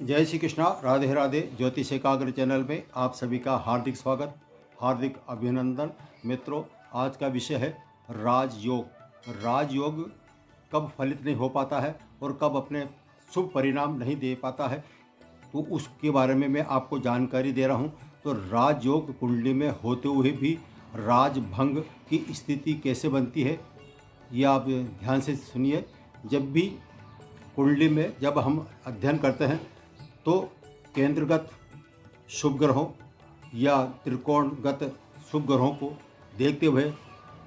जय श्री कृष्णा, राधे राधे। ज्योतिष एकाग्र चैनल में आप सभी का हार्दिक स्वागत, हार्दिक अभिनंदन। मित्रों, आज का विषय है राजयोग। राजयोग कब फलित नहीं हो पाता है और कब अपने शुभ परिणाम नहीं दे पाता है, तो उसके बारे में मैं आपको जानकारी दे रहा हूं। तो राजयोग कुंडली में होते हुए भी राजभंग की स्थिति कैसे बनती है, ये आप ध्यान से सुनिए। जब भी कुंडली में जब हम अध्ययन करते हैं तो केंद्रगत शुभ ग्रहों या त्रिकोणगत शुभ ग्रहों को देखते हुए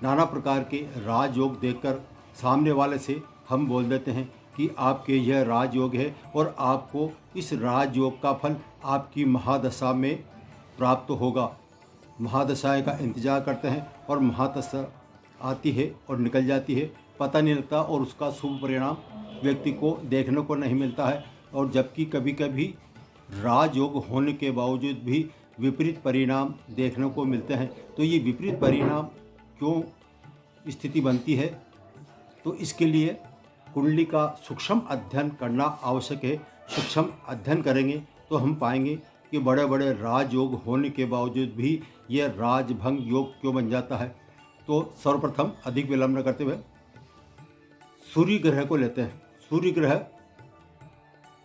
नाना प्रकार के राजयोग देखकर सामने वाले से हम बोल देते हैं कि आपके यह राजयोग है और आपको इस राजयोग का फल आपकी महादशा में प्राप्त होगा। महादशाएं का इंतजार करते हैं और महादशा आती है और निकल जाती है, पता नहीं लगता और उसका शुभ परिणाम व्यक्ति को देखने को नहीं मिलता है। और जबकि कभी कभी राजयोग होने के बावजूद भी विपरीत परिणाम देखने को मिलते हैं। तो ये विपरीत परिणाम क्यों स्थिति बनती है, तो इसके लिए कुंडली का सूक्ष्म अध्ययन करना आवश्यक है। सूक्ष्म अध्ययन करेंगे तो हम पाएंगे कि बड़े बड़े राजयोग होने के बावजूद भी यह राजभंग योग क्यों बन जाता है। तो सर्वप्रथम अधिक विलंब न करते हुए सूर्य ग्रह को लेते हैं। सूर्य ग्रह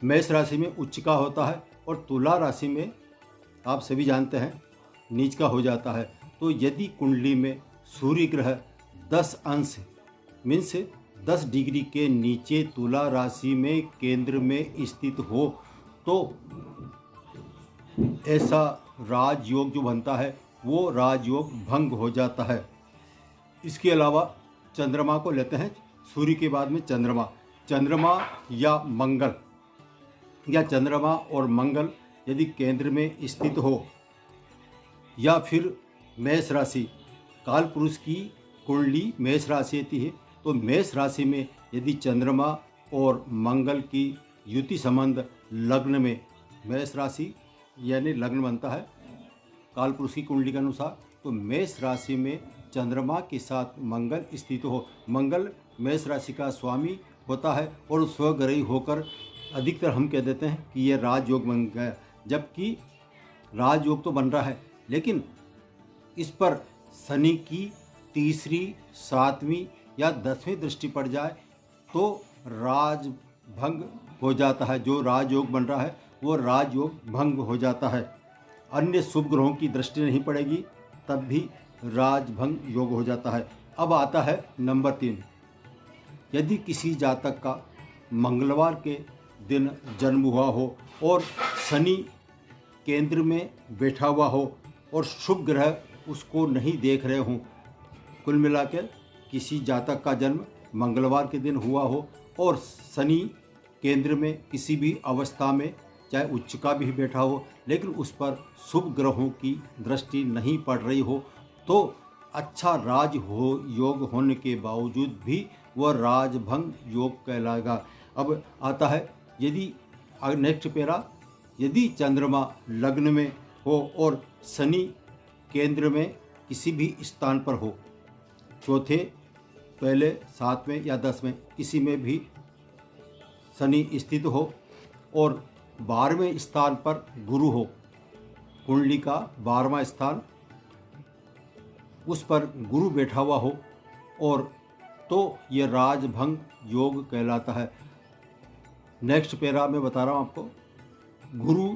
मेष राशि में उच्च का होता है और तुला राशि में आप सभी जानते हैं नीच का हो जाता है। तो यदि कुंडली में सूर्य ग्रह 10 अंश मीन्स 10 डिग्री के नीचे तुला राशि में केंद्र में स्थित हो तो ऐसा राजयोग जो बनता है वो राजयोग भंग हो जाता है। इसके अलावा चंद्रमा को लेते हैं। सूर्य के बाद में चंद्रमा या मंगल या चंद्रमा और मंगल यदि केंद्र में स्थित हो या फिर मेष राशि, काल पुरुष की कुंडली मेष राशि आती है, तो मेष राशि में यदि चंद्रमा और मंगल की युति संबंध लग्न में, मेष राशि यानी लग्न बनता है काल पुरुष की कुंडली के अनुसार, तो मेष राशि में चंद्रमा के साथ मंगल स्थित हो। मंगल मेष राशि का स्वामी होता है और स्वग्रही होकर अधिकतर हम कह देते हैं कि यह राजयोग बन गया। जबकि राजयोग तो बन रहा है, लेकिन इस पर शनि की तीसरी, 7वीं या 10वीं दृष्टि पड़ जाए तो राजभंग हो जाता है। जो राजयोग बन रहा है वो राजयोग भंग हो जाता है। अन्य शुभ ग्रहों की दृष्टि नहीं पड़ेगी तब भी राजभंग योग हो जाता है। अब आता है नंबर 3। यदि किसी जातक का मंगलवार के दिन जन्म हुआ हो और शनि केंद्र में बैठा हुआ हो और शुभ ग्रह उसको नहीं देख रहे हों, कुल मिलाकर किसी जातक का जन्म मंगलवार के दिन हुआ हो और शनि केंद्र में किसी भी अवस्था में चाहे उच्च का भी बैठा हो लेकिन उस पर शुभ ग्रहों की दृष्टि नहीं पड़ रही हो, तो अच्छा योग होने के बावजूद भी वह राजभंग योग कहलाएगा। अब आता है यदि नेक्स्ट पैरा, यदि चंद्रमा लग्न में हो और शनि केंद्र में किसी भी स्थान पर हो, चौथे, पहले, 7वें या 10वें किसी में भी शनि स्थित हो और 12वें स्थान पर गुरु हो, कुंडली का 12वां स्थान उस पर गुरु बैठा हुआ हो, और तो ये राजभंग योग कहलाता है। नेक्स्ट पैरा में बता रहा हूँ आपको। गुरु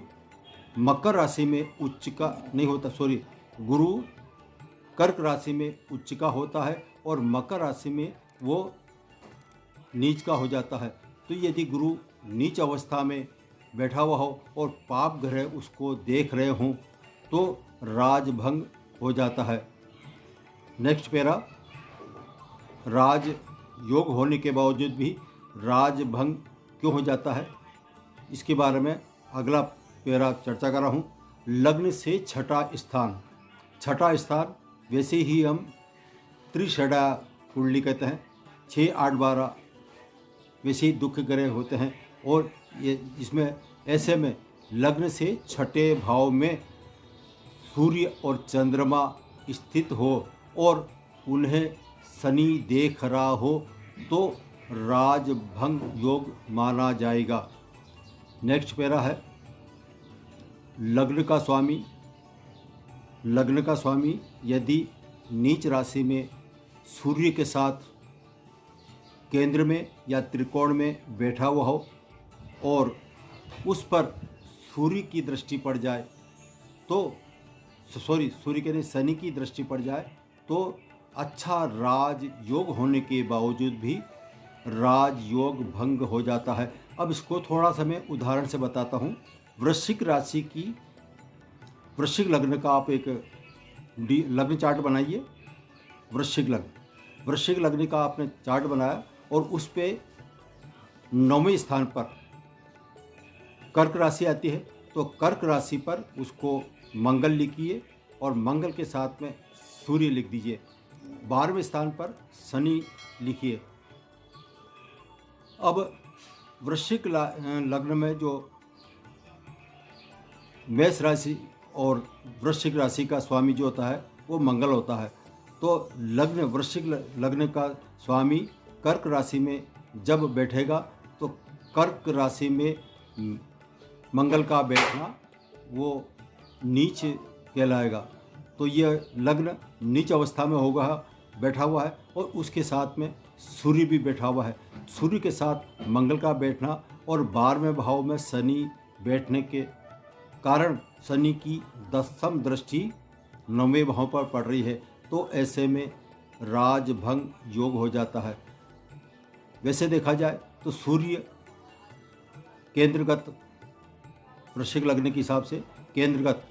मकर राशि में उच्च का नहीं होता, गुरु कर्क राशि में उच्च का होता है और मकर राशि में वो नीच का हो जाता है। तो यदि गुरु नीच अवस्था में बैठा हुआ हो और पाप ग्रह उसको देख रहे हों तो राजभंग हो जाता है। नेक्स्ट पैरा, राज योग होने के बावजूद भी राजभंग क्यों हो जाता है, इसके बारे में अगला पैरा चर्चा कर रहा हूँ। लग्न से छठा स्थान वैसे ही हम त्रिषडा कुंडली कहते हैं। 6, 8, 12 वैसे ही दुख ग्रह होते हैं और ये इसमें ऐसे में लग्न से छठे भाव में सूर्य और चंद्रमा स्थित हो और उन्हें शनि देख रहा हो तो राजभंग योग माना जाएगा। नेक्स्ट पैरा है लग्न का स्वामी यदि नीच राशि में सूर्य के साथ केंद्र में या त्रिकोण में बैठा हुआ हो और उस पर सूर्य की दृष्टि पड़ जाए तो सूर्य के नहीं, शनि की दृष्टि पड़ जाए तो अच्छा राजयोग होने के बावजूद भी राजयोग भंग हो जाता है। अब इसको थोड़ा सा मैं उदाहरण से बताता हूँ। वृश्चिक लग्न का आप एक लग्न चार्ट बनाइए। वृश्चिक लग्न का आपने चार्ट बनाया और उस पे 9वें स्थान पर कर्क राशि आती है, तो कर्क राशि पर उसको मंगल लिखिए और मंगल के साथ में सूर्य लिख दीजिए। 12वें स्थान पर शनि लिखिए। अब वृश्चिक लग्न में जो मेष राशि और वृश्चिक राशि का स्वामी जो होता है वो मंगल होता है। तो वृश्चिक लग्न का स्वामी कर्क राशि में जब बैठेगा तो कर्क राशि में मंगल का बैठना वो नीच कहलाएगा। तो यह लग्न नीच अवस्था में बैठा हुआ है और उसके साथ में सूर्य भी बैठा हुआ है। सूर्य के साथ मंगल का बैठना और 12वें भाव में शनि बैठने के कारण शनि की 10वीं दृष्टि 9वें भाव पर पड़ रही है, तो ऐसे में राजभंग योग हो जाता है। वैसे देखा जाए तो सूर्य केंद्रगत, वृश्चिक लग्न के हिसाब से केंद्रगत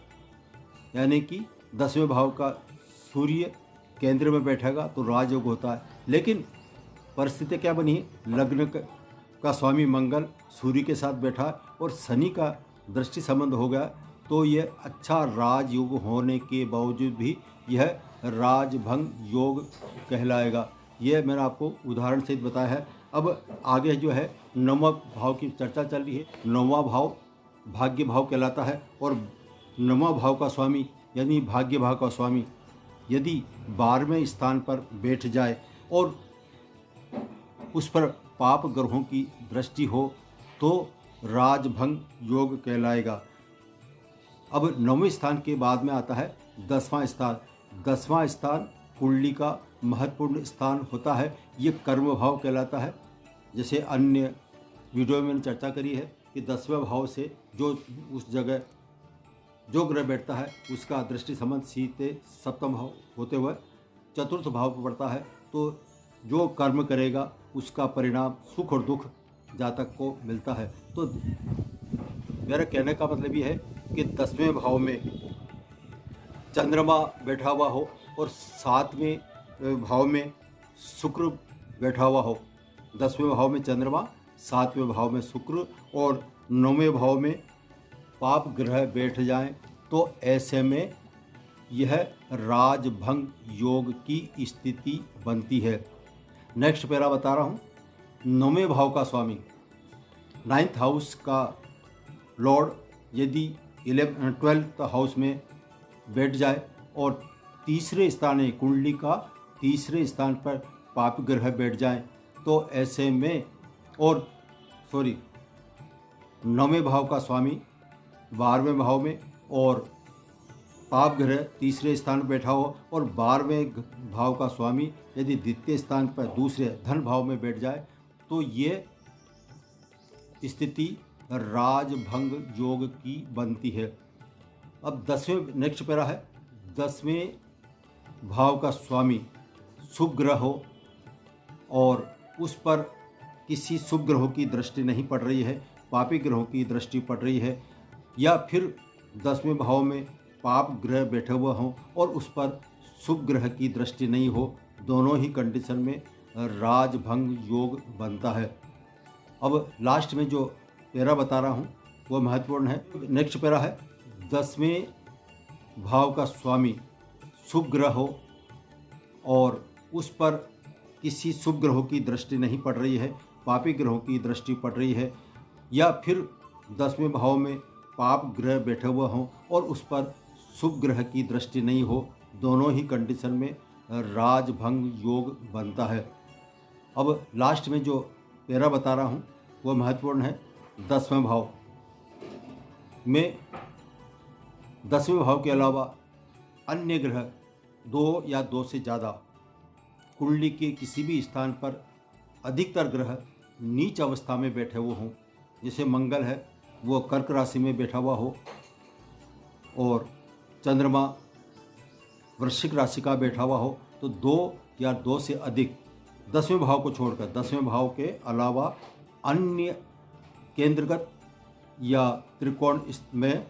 यानी कि 10वें भाव का सूर्य केंद्र में बैठेगा तो राजयोग होता है। लेकिन परिस्थिति क्या बनी है, लग्न का स्वामी मंगल सूर्य के साथ बैठा और शनि का दृष्टि संबंध हो गया, तो यह अच्छा राजयोग होने के बावजूद भी यह राजभंग योग कहलाएगा। यह मैंने आपको उदाहरण सहित बताया है। अब आगे जो है 9वां भाव की चर्चा चल रही है। 9वां भाव भाग्य भाव कहलाता है और 9वां भाव का स्वामी यानी भाग्य भाव का स्वामी यदि 12वें स्थान पर बैठ जाए और उस पर पाप ग्रहों की दृष्टि हो तो राजभंग योग कहलाएगा। अब 9वें स्थान के बाद में आता है 10वां स्थान। 10वां स्थान कुंडली का महत्वपूर्ण स्थान होता है। ये कर्म भाव कहलाता है। जैसे अन्य वीडियो में मैंने चर्चा करी है कि 10वें भाव से जो उस जगह जो ग्रह बैठता है उसका दृष्टि संबंध सीधे 7वां भाव होते हुए 4th भाव पर पड़ता है, तो जो कर्म करेगा उसका परिणाम सुख और दुख जातक को मिलता है। तो मेरा कहने का मतलब ये है कि 10वें भाव में चंद्रमा बैठा हुआ हो और 7वें भाव में शुक्र बैठा हुआ हो। 10वें भाव में चंद्रमा, 7वें भाव में शुक्र और 9वें भाव में पाप ग्रह बैठ जाएं, तो ऐसे में यह राजभंग योग की स्थिति बनती है। नेक्स्ट पैरा बता रहा हूँ। 9वें भाव का स्वामी 9th हाउस का लॉर्ड यदि 12th हाउस में बैठ जाए और तीसरे स्थान है कुंडली का तीसरे स्थान पर पाप ग्रह बैठ जाएं, तो ऐसे में 9वें भाव का स्वामी 12वें भाव में और पाप ग्रह तीसरे स्थान पर बैठा हो और 12वें भाव का स्वामी यदि द्वितीय स्थान पर दूसरे धन भाव में बैठ जाए, तो ये स्थिति राजभंग योग की बनती है। अब 10वें नेक्स्ट पैरा है। 10वें भाव का स्वामी शुभ ग्रह हो और उस पर किसी शुभ ग्रहों की दृष्टि नहीं पड़ रही है, पापी ग्रहों की दृष्टि पड़ रही है, या फिर 10वें भाव में पाप ग्रह बैठे हुए हों और उस पर शुभ ग्रह की दृष्टि नहीं हो, दोनों ही कंडीशन में राजभंग योग बनता है। अब लास्ट में जो पैरा बता रहा हूँ वो महत्वपूर्ण है। नेक्स्ट पैरा है 10वें भाव का स्वामी शुभ ग्रह हो और उस पर किसी शुभ ग्रहों की दृष्टि नहीं पड़ रही है, पापी ग्रहों की दृष्टि पड़ रही है, या फिर 10वें भाव में पाप ग्रह बैठे हुए हों और उस पर शुभ ग्रह की दृष्टि नहीं हो, दोनों ही कंडीशन में राजभंग योग बनता है। अब लास्ट में जो पैरा बता रहा हूँ वो महत्वपूर्ण है। 10वें भाव में 10वें भाव के अलावा अन्य ग्रह 2 या 2 से ज़्यादा कुंडली के किसी भी स्थान पर अधिकतर ग्रह नीच अवस्था में बैठे हुए हों, जैसे मंगल है वो कर्क राशि में बैठा हुआ हो और चंद्रमा वृश्चिक राशि का बैठा हुआ हो, तो 2 या 2 से अधिक 10वें भाव को छोड़कर 10वें भाव के अलावा अन्य केंद्रगत या त्रिकोण में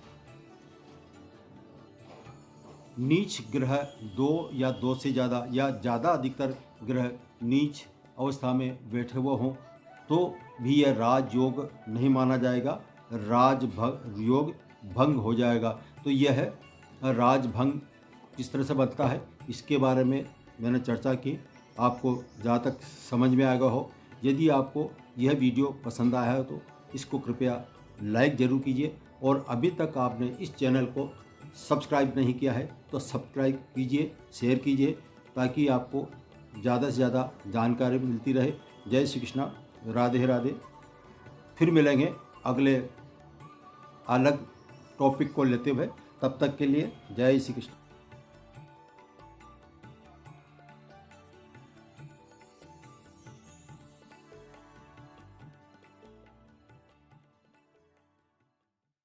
नीच ग्रह 2 या 2 से ज़्यादा या ज़्यादा अधिकतर ग्रह नीच अवस्था में बैठे हुए हों तो भी यह राजयोग नहीं माना जाएगा, योग भंग हो जाएगा। तो यह राजभंग किस तरह से बनता है इसके बारे में मैंने चर्चा की, आपको जहाँ तक समझ में आएगा हो। यदि आपको यह वीडियो पसंद आया है तो इसको कृपया लाइक ज़रूर कीजिए और अभी तक आपने इस चैनल को सब्सक्राइब नहीं किया है तो सब्सक्राइब कीजिए, शेयर कीजिए ताकि आपको ज़्यादा से ज़्यादा जानकारी मिलती रहे। जय श्री कृष्णा, राधे राधे। फिर मिलेंगे अगले अलग टॉपिक को लेते हुए, तब तक के लिए जय श्री कृष्ण।